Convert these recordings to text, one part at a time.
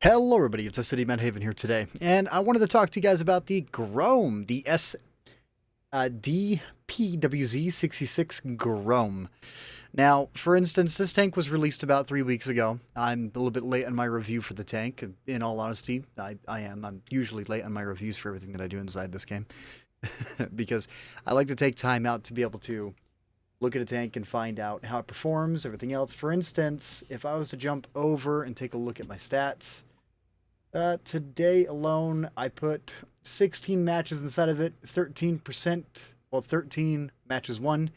Hello everybody, it's SD Medhaven here today, and I wanted to talk to you guys about the Grom, the DPWZ66 Grom. Now, for instance, this tank was released about 3 weeks ago. I'm a little bit late on my review for the tank, in all honesty. I am. I'm usually late on my reviews for everything that I do inside this game, because I like to take time out to be able to look at a tank and find out how it performs, everything else. For instance, if I was to jump over and take a look at my stats, today alone, I put 16 matches inside of it, 13%, well, 13 matches won,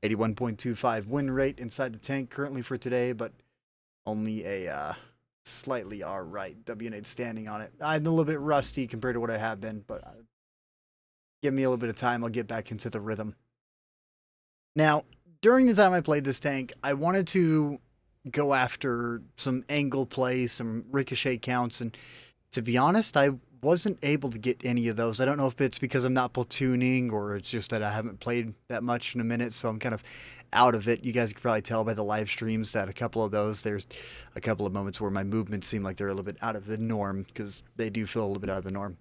81.25 win rate inside the tank currently for today, but only a slightly alright W8 standing on it. I'm a little bit rusty compared to what I have been, but give me a little bit of time, I'll get back into the rhythm. Now, during the time I played this tank, I wanted to go after some angle play, some ricochet counts, and to be honest, I wasn't able to get any of those. I don't know if it's because I'm not platooning or it's just that I haven't played that much in a minute, so I'm kind of out of it. You guys can probably tell by the live streams that a couple of those, there's a couple of moments where my movements seem like they're a little bit out of the norm, because they do feel a little bit out of the norm.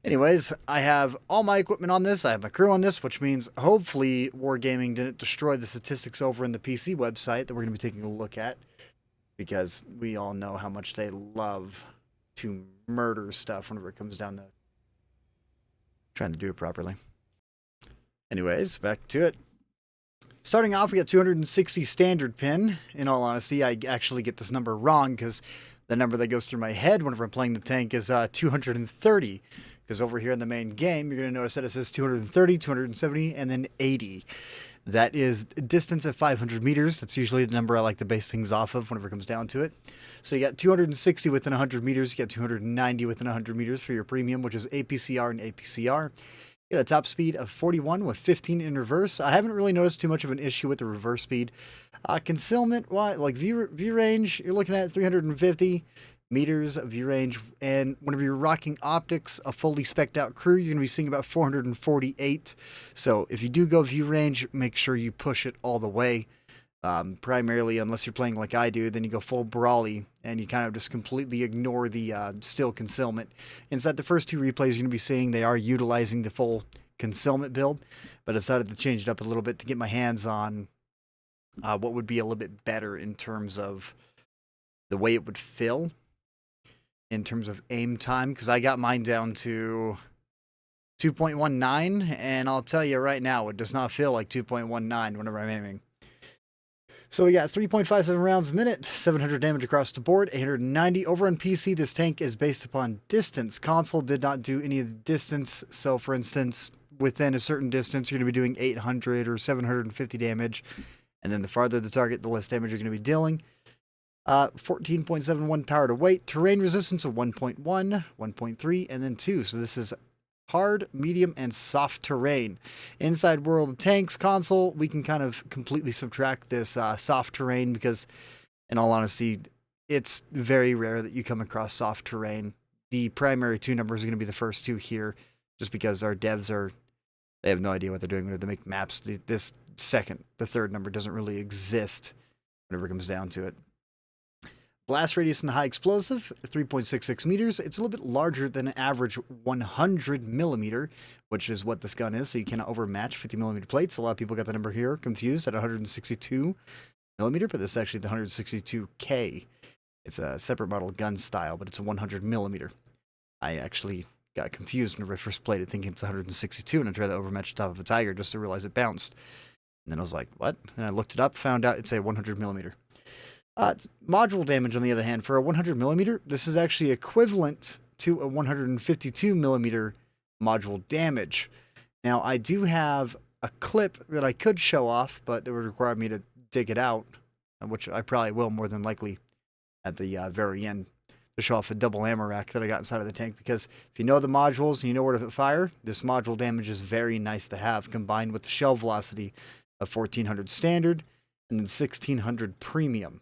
Anyways, I have all my equipment on this. I have my crew on this, which means hopefully Wargaming didn't destroy the statistics over in the PC website that we're going to be taking a look at, because we all know how much they love to murder stuff whenever it comes down to trying to do it properly. Anyways, back to it. Starting off, we got 260 standard pin. In all honesty, I actually get this number wrong because the number that goes through my head whenever I'm playing the tank is 230. Because over here in the main game, you're going to notice that it says 230, 270, and then 80. That is distance at 500 meters. That's usually the number I like to base things off of whenever it comes down to it. So you got 260 within 100 meters. You got 290 within 100 meters for your premium, which is APCR and APCR. You got a top speed of 41 with 15 in reverse. I haven't really noticed too much of an issue with the reverse speed. Concealment, like view range, you're looking at 350 meters of view range, and whenever you're rocking optics, a fully spec'd out crew, you're going to be seeing about 448. So if you do go view range, make sure you push it all the way. Primarily, unless you're playing like I do, then you go full brawly and you kind of just completely ignore the still concealment. Inside the first two replays you're going to be seeing, they are utilizing the full concealment build, but I decided to change it up a little bit to get my hands on what would be a little bit better in terms of the way it would fill in terms of aim time, because I got mine down to 2.19, and I'll tell you right now, it does not feel like 2.19 whenever I'm aiming. So we got 3.57 rounds a minute, 700 damage across the board, 890. Over on PC, this tank is based upon distance. Console did not do any of the distance, so for instance, within a certain distance, you're going to be doing 800 or 750 damage, and then the farther the target, the less damage you're going to be dealing. 14.71 power to weight, terrain resistance of 1.1, 1.3, and then 2. So this is hard, medium, and soft terrain. Inside World of Tanks console, we can kind of completely subtract this soft terrain because, in all honesty, it's very rare that you come across soft terrain. The primary two numbers are going to be the first two here, just because our devs they have no idea what they're doing when they make maps. The third number doesn't really exist whenever it comes down to it. Blast radius and high explosive, 3.66 meters. It's a little bit larger than an average 100 millimeter, which is what this gun is, so you cannot overmatch 50 millimeter plates. A lot of people got the number here confused at 162 millimeter, but this is actually the 162K. It's a separate model gun style, but it's a 100 millimeter. I actually got confused whenever I first played it, thinking it's 162, and I tried to overmatch the top of a Tiger just to realize it bounced. And then I was like, what? And I looked it up, found out it's a 100 millimeter. Module damage, on the other hand, for a 100 millimeter, this is actually equivalent to a 152 millimeter module damage. Now, I do have a clip that I could show off, but it would require me to dig it out, which I probably will more than likely at the very end, to show off a double ammo rack that I got inside of the tank, because if you know the modules and you know where to fire, this module damage is very nice to have, combined with the shell velocity of 1400 standard and then 1600 premium.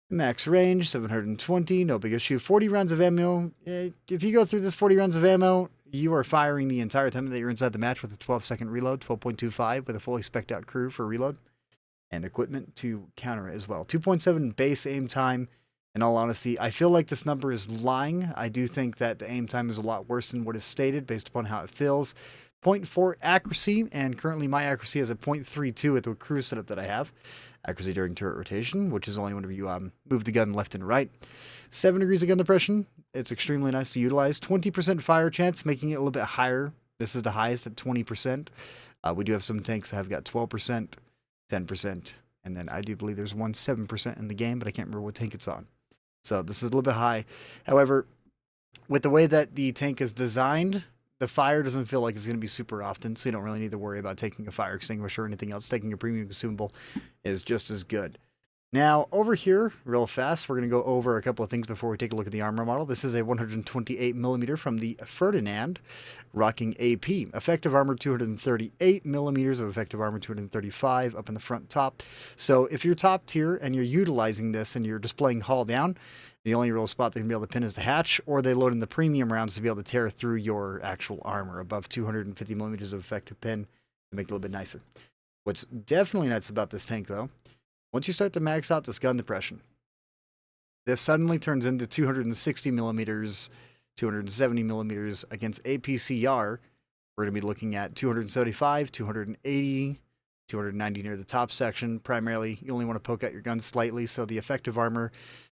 Max range, 720, no big issue. 40 rounds of ammo. If you go through this 40 rounds of ammo, you are firing the entire time that you're inside the match with a 12-second reload, 12.25 with a fully spec'd out crew for reload, and equipment to counter it as well. 2.7 base aim time, In all honesty, I feel like this number is lying. I do think that the aim time is a lot worse than what is stated based upon how it feels. 0.4 accuracy, and currently my accuracy is a 0.32 with the crew setup that I have. Accuracy during turret rotation, which is only whenever you move the gun left and right. 7 degrees of gun depression. It's extremely nice to utilize. 20% fire chance, making it a little bit higher. This is the highest at 20%. We do have some tanks that have got 12%, 10%, and then I do believe there's one 7% in the game, but I can't remember what tank it's on. So this is a little bit high. However, with the way that the tank is designed, the fire doesn't feel like it's going to be super often, so you don't really need to worry about taking a fire extinguisher or anything else. Taking a premium consumable is just as good. Now, over here, real fast, we're going to go over a couple of things before we take a look at the Armour model. This is a 128mm from the Ferdinand, rocking AP. Effective armor 238mm of effective armor 235 up in the front top. So if you're top tier and you're utilizing this and you're displaying hull down, the only real spot they can be able to pin is the hatch, or they load in the premium rounds to be able to tear through your actual armor above 250mm of effective pin to make it a little bit nicer. What's definitely nice about this tank, though, once you start to max out this gun depression, this suddenly turns into 260mm, 270mm against APCR. We're going to be looking at 275, 280, 290 near the top section. Primarily, you only want to poke out your gun slightly, so the effective armor,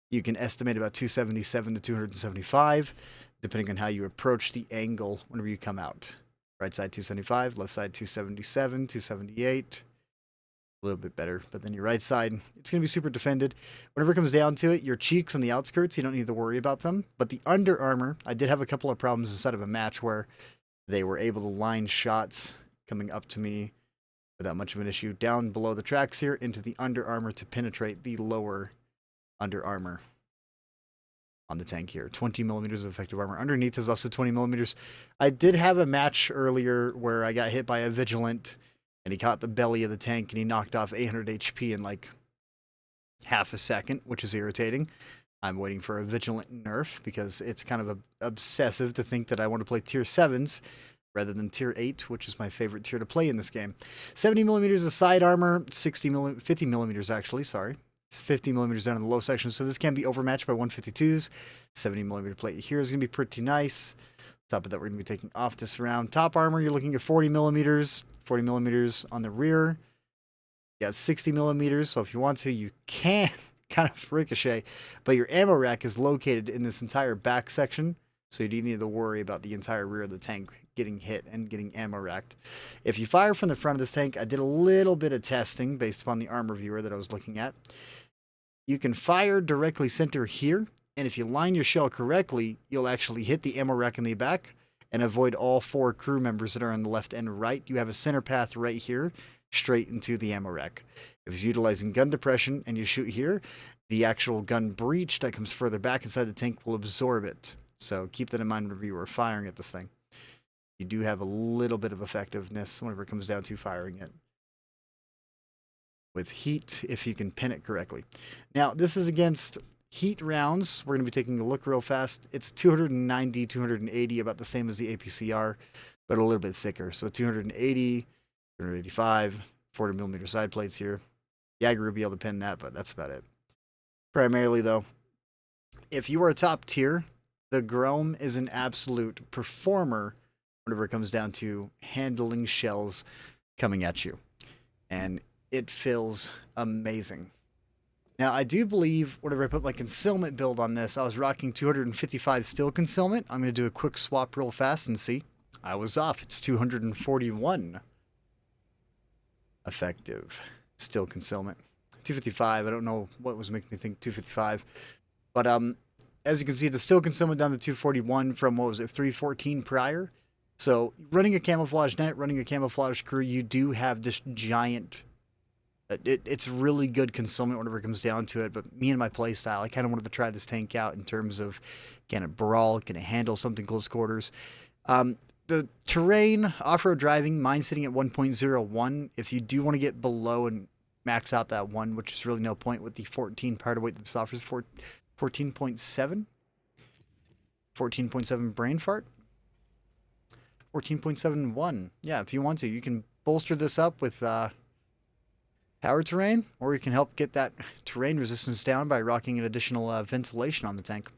you can estimate about 277 to 275, depending on how you approach the angle whenever you come out. Right side 275, left side 277, 278. A little bit better, but then your right side, it's going to be super defended. Whenever it comes down to it, your cheeks on the outskirts, you don't need to worry about them. But the under armor, I did have a couple of problems inside of a match where they were able to line shots coming up to me without much of an issue. Down below the tracks here into the under armor to penetrate the lower under armor on the tank here. 20mm of effective armor. Underneath is also 20mm. I did have a match earlier where I got hit by a Vigilant, and he caught the belly of the tank, and he knocked off 800 HP in like half a second, which is irritating. I'm waiting for a Vigilant nerf, because it's kind of obsessive to think that I want to play tier 7s rather than tier 8, which is my favorite tier to play in this game. 70mm of side armor, 50mm actually, sorry. 50mm down in the low section, so this can be overmatched by 152s. 70mm plate here is going to be pretty nice. Top of that, we're going to be taking off this round. Top armor, you're looking at 40mm, 40mm on the rear. You got 60mm, so if you want to, you can kind of ricochet. But your ammo rack is located in this entire back section, so you do need to worry about the entire rear of the tank getting hit and getting ammo racked. If you fire from the front of this tank, I did a little bit of testing based upon the armor viewer that I was looking at. You can fire directly center here, and if you line your shell correctly, you'll actually hit the ammo rack in the back and avoid all 4 crew members that are on the left and right. You have a center path right here, straight into the ammo rack. If it's utilizing gun depression and you shoot here, the actual gun breach that comes further back inside the tank will absorb it. So keep that in mind whenever you are firing at this thing. You do have a little bit of effectiveness whenever it comes down to firing it with heat, if you can pin it correctly. Now, this is against heat rounds. We're going to be taking a look real fast. It's 290, 280, about the same as the APCR, but a little bit thicker. So 280, 285, 40mm side plates here. Jagger will be able to pin that, but that's about it. Primarily, though, if you are a top tier, the Grom is an absolute performer whenever it comes down to handling shells coming at you. And it feels amazing. Now, I do believe whenever I put my concealment build on this, I was rocking 255 steel concealment. I'm going to do a quick swap real fast and see. I was off. It's 241 effective steel concealment. 255, I don't know what was making me think 255. But as you can see, the steel concealment down to 241 from, what was it, 314 prior. So running a camouflage net, running a camouflage crew, you do have this giant... It's really good concealment whenever it comes down to it, but me and my playstyle, I kind of wanted to try this tank out in terms of, can it brawl, can it handle something close quarters? The terrain, off-road driving, mine sitting at 1.01. If you do want to get below and max out that 1, which is really no point with the 14 power to weight that this offers, 14.7? 14.7 brain fart? 14.71. Yeah, if you want to, you can bolster this up with... power terrain, or you can help get that terrain resistance down by rocking an additional ventilation on the tank.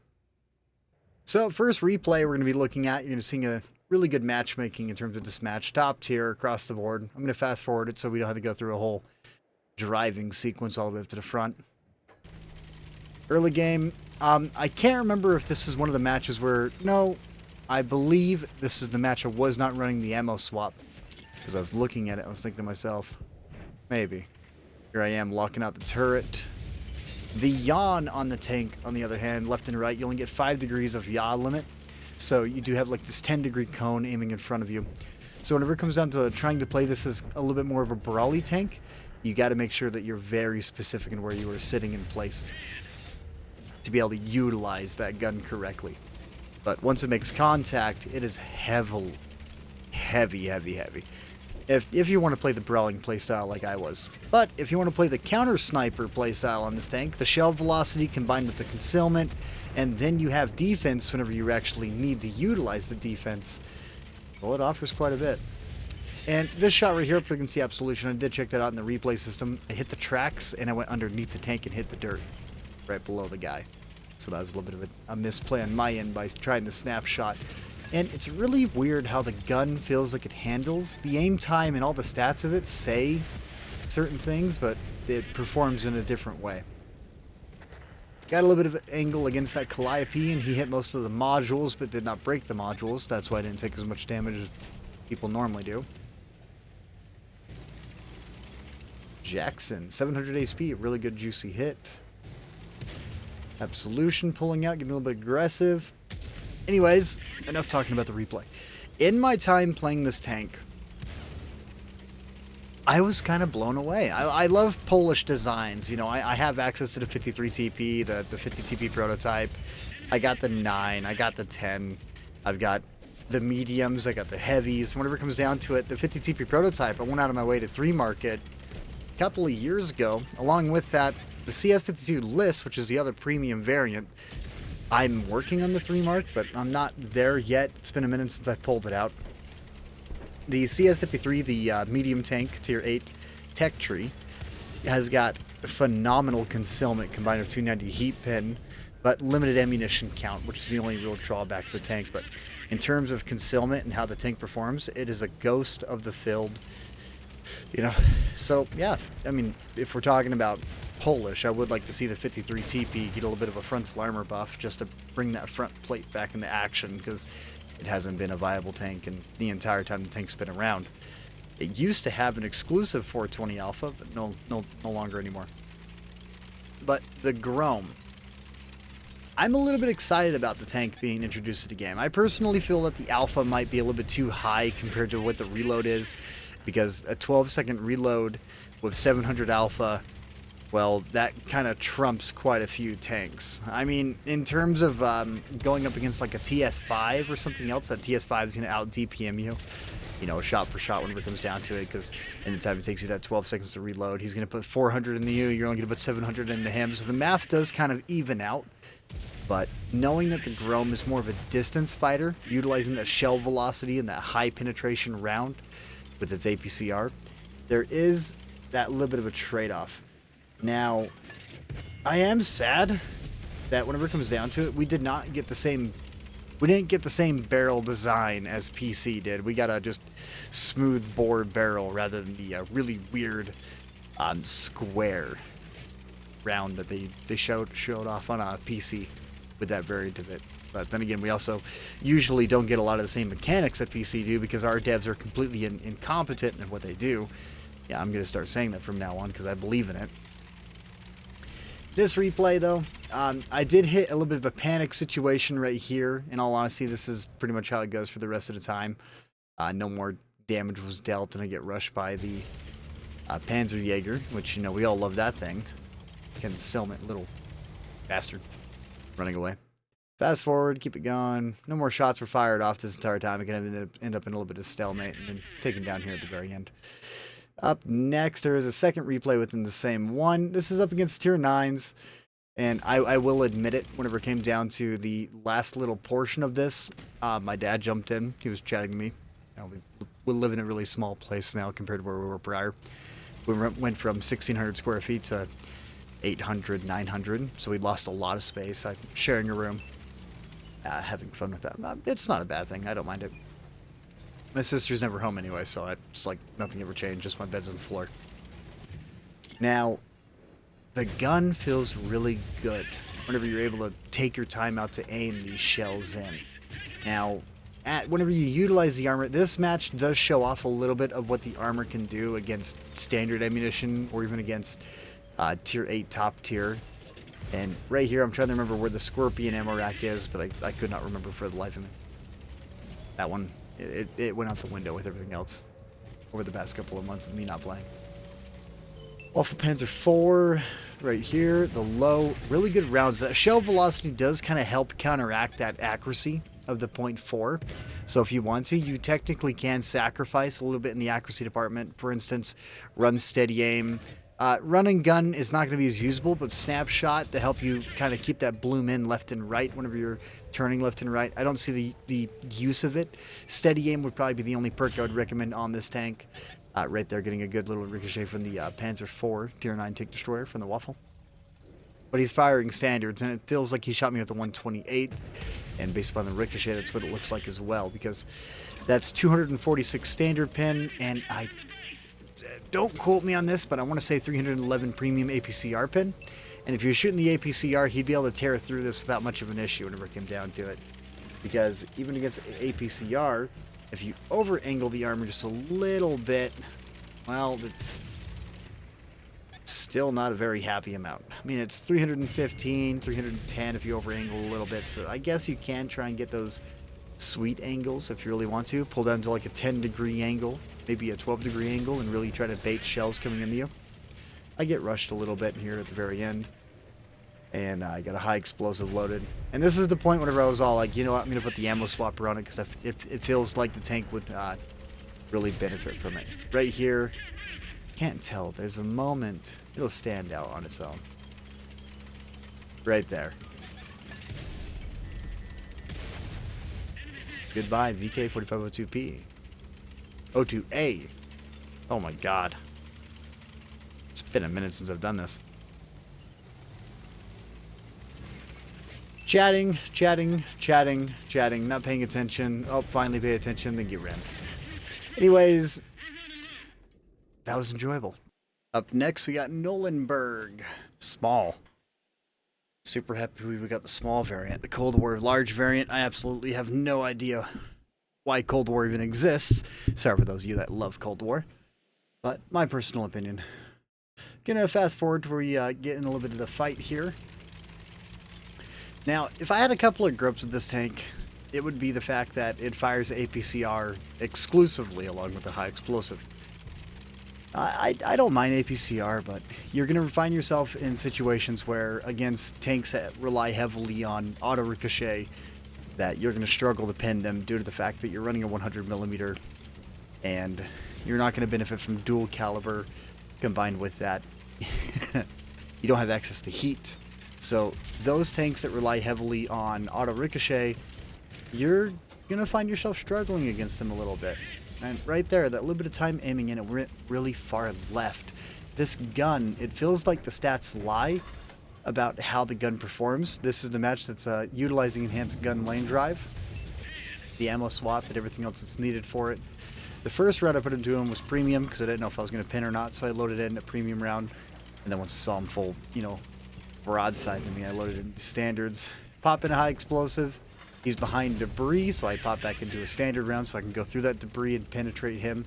So first replay we're going to be looking at, you're going to see a really good matchmaking in terms of this match. Top tier across the board. I'm going to fast forward it so we don't have to go through a whole driving sequence all the way up to the front. Early game, I can't remember if this is one of the matches where, no, I believe this is the match I was not running the ammo swap. Because I was looking at it, I was thinking to myself, maybe. Here I am locking out the turret. The yaw on the tank, on the other hand, left and right, you only get 5 degrees of yaw limit. So you do have like this 10-degree cone aiming in front of you. So whenever it comes down to trying to play this as a little bit more of a brawly tank, you got to make sure that you're very specific in where you are sitting and placed to be able to utilize that gun correctly. But once it makes contact, it is heavy. If you want to play the brawling playstyle like I was. But if you want to play the counter sniper playstyle on this tank, the shell velocity combined with the concealment, and then you have defense whenever you actually need to utilize the defense, well, it offers quite a bit. And this shot right here up against the Absolution, I did check that out in the replay system. I hit the tracks and I went underneath the tank and hit the dirt right below the guy. So that was a little bit of a misplay on my end by trying the snapshot. And it's really weird how the gun feels like it handles. The aim time and all the stats of it say certain things, but it performs in a different way. Got a little bit of an angle against that Calliope, and he hit most of the modules, but did not break the modules. That's why I didn't take as much damage as people normally do. Jackson, 700 HP, a really good juicy hit. Absolution pulling out, getting a little bit aggressive. Anyways, enough talking about the replay. In my time playing this tank, I was kind of blown away. I love Polish designs. You know, I have access to the 53 TP, the 50 TP prototype. I got the 9, I got the 10. I've got the mediums, I got the heavies. Whenever it comes down to it, the 50 TP prototype, I went out of my way to 3 market a couple of years ago. Along with that, the CS52 list, which is the other premium variant. I'm working on the 3 mark, but I'm not there yet. It's been a minute since I pulled it out. The CS53, the medium tank, tier 8 tech tree, has got phenomenal concealment combined with 290 heat pin, but limited ammunition count, which is the only real drawback to the tank. But in terms of concealment and how the tank performs, it is a ghost of the field. You know, so yeah, I mean, if we're talking about Polish, I would like to see the 53 TP get a little bit of a frontal armor buff just to bring that front plate back into action, because it hasn't been a viable tank in the entire time the tank's been around. It used to have an exclusive 420 alpha, but no longer anymore. But the Grom, I'm a little bit excited about the tank being introduced to the game. I personally feel that the alpha might be a little bit too high compared to what the reload is, because a 12-second reload with 700 alpha, well, that kind of trumps quite a few tanks. I mean, in terms of going up against like a TS5 or something else, that TS5 is going to out DPM you, you know, shot for shot whenever it comes down to it, because in the time it takes you that 12 seconds to reload, he's going to put 400 into you, you're only going to put 700 into him, so the math does kind of even out. But knowing that the Grom is more of a distance fighter, utilizing that shell velocity and that high penetration round with its APCR, there is that little bit of a trade-off. Now, I am sad that whenever it comes down to it, we didn't get the same barrel design as PC did. We got a just smooth bore barrel rather than the really weird square round that they showed off on a PC with that variant of it. But then again, we also usually don't get a lot of the same mechanics that PC do, because our devs are completely incompetent in what they do. Yeah, I'm going to start saying that from now on because I believe in it. This replay, though, I did hit a little bit of a panic situation right here. In all honesty, this is pretty much how it goes for the rest of the time. No more damage was dealt, and I get rushed by the Panzerjäger, which, you know, we all love that thing. Concealment, little bastard, running away. Fast forward, keep it going. No more shots were fired off this entire time. It can end up in a little bit of stalemate and then taken down here at the very end. Up next, there is a second replay within the same one. This is up against tier 9s. And I will admit it, whenever it came down to the last little portion of this, my dad jumped in. He was chatting to me. You know, we live in a really small place now compared to where we were prior. We went from 1,600 square feet to 800, 900, so we lost a lot of space. I'm sharing a room, having fun with that. It's not a bad thing. I don't mind it. My sister's never home anyway, so it's like nothing ever changed. Just my bed's on the floor. Now, the gun feels really good whenever you're able to take your time out to aim these shells in. Now, whenever you utilize the armor, this match does show off a little bit of what the armor can do against standard ammunition or even against tier 8 top tier. And right here, I'm trying to remember where the Scorpion ammo rack is, but I could not remember for the life of me. That one, it went out the window with everything else over the past couple of months of me not playing. Waffle Panzer 4 right here, the low, really good rounds. That shell velocity does kind of help counteract that accuracy of the .4. So if you want to, you technically can sacrifice a little bit in the accuracy department. For instance, run steady aim. Run and gun is not going to be as usable, but snapshot to help you kind of keep that bloom in left and right whenever you're turning left and right. I don't see the use of it. Steady aim would probably be the only perk I would recommend on this tank. Right there, getting a good little ricochet from the Panzer 4 Tier 9 tank destroyer from the Waffle. But he's firing standards, and it feels like he shot me with the 128. And based upon the ricochet, that's what it looks like as well, because that's 246 standard pin, and I don't quote me on this, but I want to say 311 premium APCR pin. And if you're shooting the APCR, he'd be able to tear through this without much of an issue whenever it came down to it. Because even against APCR, if you over-angle the armor just a little bit, well, it's still not a very happy amount. I mean, it's 315, 310 if you over-angle a little bit, so I guess you can try and get those sweet angles if you really want to. Pull down to like a 10-degree angle, maybe a 12-degree angle, and really try to bait shells coming into you. I get rushed a little bit here at the very end, and I got a high explosive loaded. And this is the point whenever I was all like, you know what, I'm going to put the ammo swapper on it because it feels like the tank would really benefit from it. Right here, can't tell. There's a moment. It'll stand out on its own. Right there. Goodbye, VK4502P. O2A. Oh my god. It's been a minute since I've done this. Chatting, not paying attention. Oh, finally pay attention, then get ran. Anyways, that was enjoyable. Up next, we got Nolenberg. Small. Super happy we got the small variant. The Cold War large variant, I absolutely have no idea why Cold War even exists. Sorry for those of you that love Cold War. But my personal opinion. Gonna fast forward to where we get in a little bit of the fight here. Now, if I had a couple of gripes with this tank, it would be the fact that it fires APCR exclusively along with the high explosive. I don't mind APCR, but you're going to find yourself in situations where, against tanks that rely heavily on auto ricochet, that you're going to struggle to pin them due to the fact that you're running a 100mm, and you're not going to benefit from dual caliber. Combined with that, you don't have access to heat. So those tanks that rely heavily on auto ricochet, you're going to find yourself struggling against them a little bit. And right there, that little bit of time aiming in, it went really far left. This gun, it feels like the stats lie about how the gun performs. This is the match that's utilizing enhanced gun lane drive, the ammo swap, and everything else that's needed for it. The first round I put into him was premium because I didn't know if I was going to pin or not, so I loaded in a premium round. And then once I saw him full, broadside to me, I loaded in the standards. Pop in a high explosive. He's behind debris, so I pop back into a standard round so I can go through that debris and penetrate him.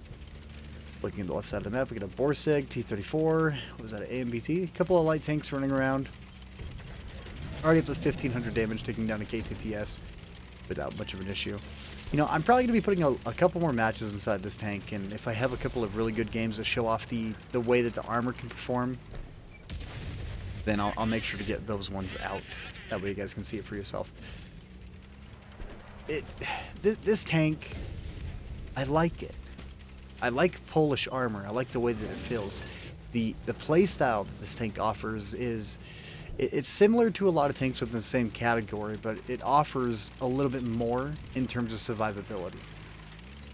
Looking at the left side of the map, we got a Borsig, T-34. What was that, an AMBT? A couple of light tanks running around. Already up to 1,500 damage, taking down a KTTS without much of an issue. I'm probably going to be putting a couple more matches inside this tank, and if I have a couple of really good games that show off the way that the armor can perform, then I'll make sure to get those ones out. That way you guys can see it for yourself. This tank, I like it. I like Polish armor. I like the way that it feels. The playstyle that this tank offers is... It's similar to a lot of tanks within the same category, but it offers a little bit more in terms of survivability.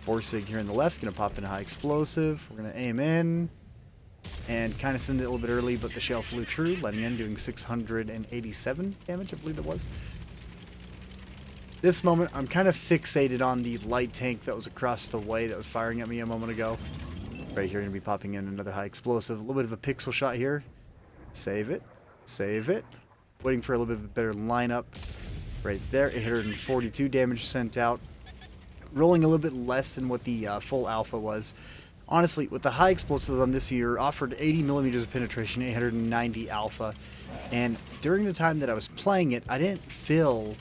Borsig here on the left, going to pop in a high explosive. We're going to aim in. and kind of send it a little bit early, but the shell flew true, letting in, doing 687 damage, I believe it was. This moment, I'm kind of fixated on the light tank that was across the way that was firing at me a moment ago. Right here, going to be popping in another high explosive. A little bit of a pixel shot here. Save it. Save it. Waiting for a little bit of a better lineup. Right there, 842 damage sent out. Rolling a little bit less than what the full alpha was. Honestly, with the high explosives on this year, offered 80 millimeters of penetration, 890 alpha. And during the time that I was playing it, I didn't feel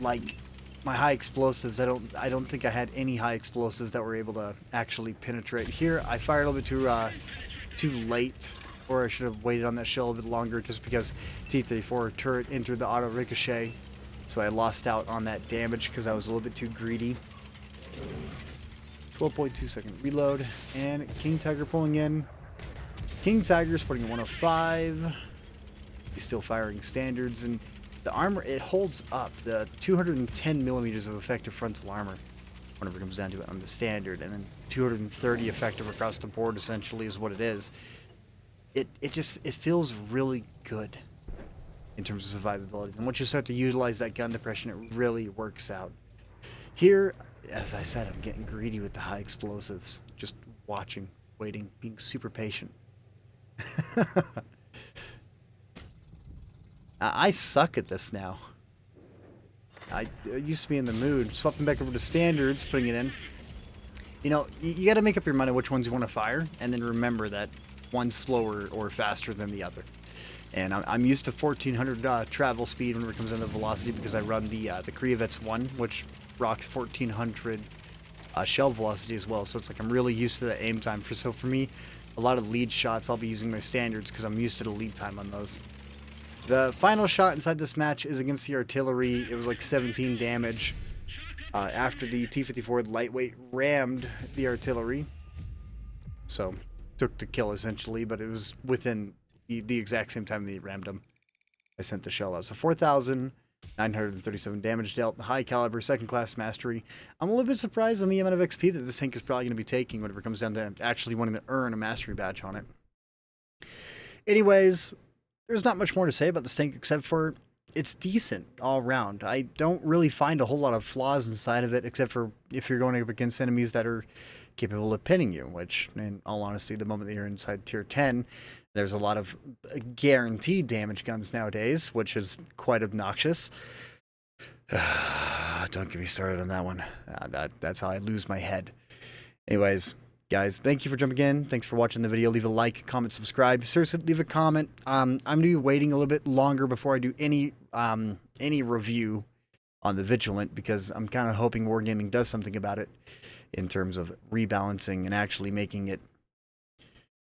like my high explosives, I don't think I had any high explosives that were able to actually penetrate. Here, I fired a little bit too late, or I should have waited on that shell a bit longer, just because T-34 turret entered the auto ricochet, so I lost out on that damage because I was a little bit too greedy. 12.2 second reload, and King Tiger pulling in. King Tiger's putting a 105. He's still firing standards, and the armor, it holds up. The 210 millimeters of effective frontal armor, whenever it comes down to it, on the standard, and then 230 effective across the board, essentially, is what it is. It feels really good in terms of survivability. And once you start to utilize that gun depression, it really works out. Here, as I said, I'm getting greedy with the high explosives. Just watching, waiting, being super patient. I suck at this now. I used to be in the mood. Swapping back over to standards, putting it in. You know, you got to make up your mind on which ones you want to fire, and then remember that one's slower or faster than the other. And I'm used to 1400 travel speed when it comes down to velocity, because I run the Krievets 1, which rocks 1400 shell velocity as well. So it's like I'm really used to the aim time. So for me, a lot of lead shots, I'll be using my standards because I'm used to the lead time on those. The final shot inside this match is against the artillery. It was like 17 damage after the T-54 lightweight rammed the artillery. So, took the kill essentially, but it was within the exact same time they rammed him. I sent the shell out. So 4,937 damage dealt. High caliber, second class mastery. I'm a little bit surprised on the amount of XP that this tank is probably going to be taking whenever it comes down to actually wanting to earn a mastery badge on it. Anyways, there's not much more to say about this tank except for it's decent all around. I don't really find a whole lot of flaws inside of it, except for if you're going up against enemies that are capable of pinning you, which, in all honesty, the moment that you're inside tier 10, there's a lot of guaranteed damage guns nowadays, which is quite obnoxious. Don't get me started on that one. That's how I lose my head. Anyways, guys, thank you for jumping in. Thanks for watching the video. Leave a like, comment, subscribe. Seriously, leave a comment. I'm going to be waiting a little bit longer before I do any review on the Vigilant, because I'm kind of hoping Wargaming does something about it in terms of rebalancing and actually making it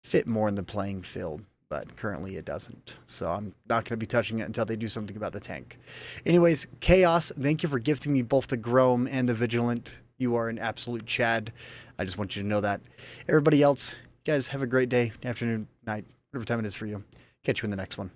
fit more in the playing field. But currently it doesn't. So I'm not going to be touching it until they do something about the tank. Anyways, Chaos, thank you for gifting me both the Grom and the Vigilant. You are an absolute Chad. I just want you to know that. Everybody else, guys, have a great day, afternoon, night, whatever time it is for you. Catch you in the next one.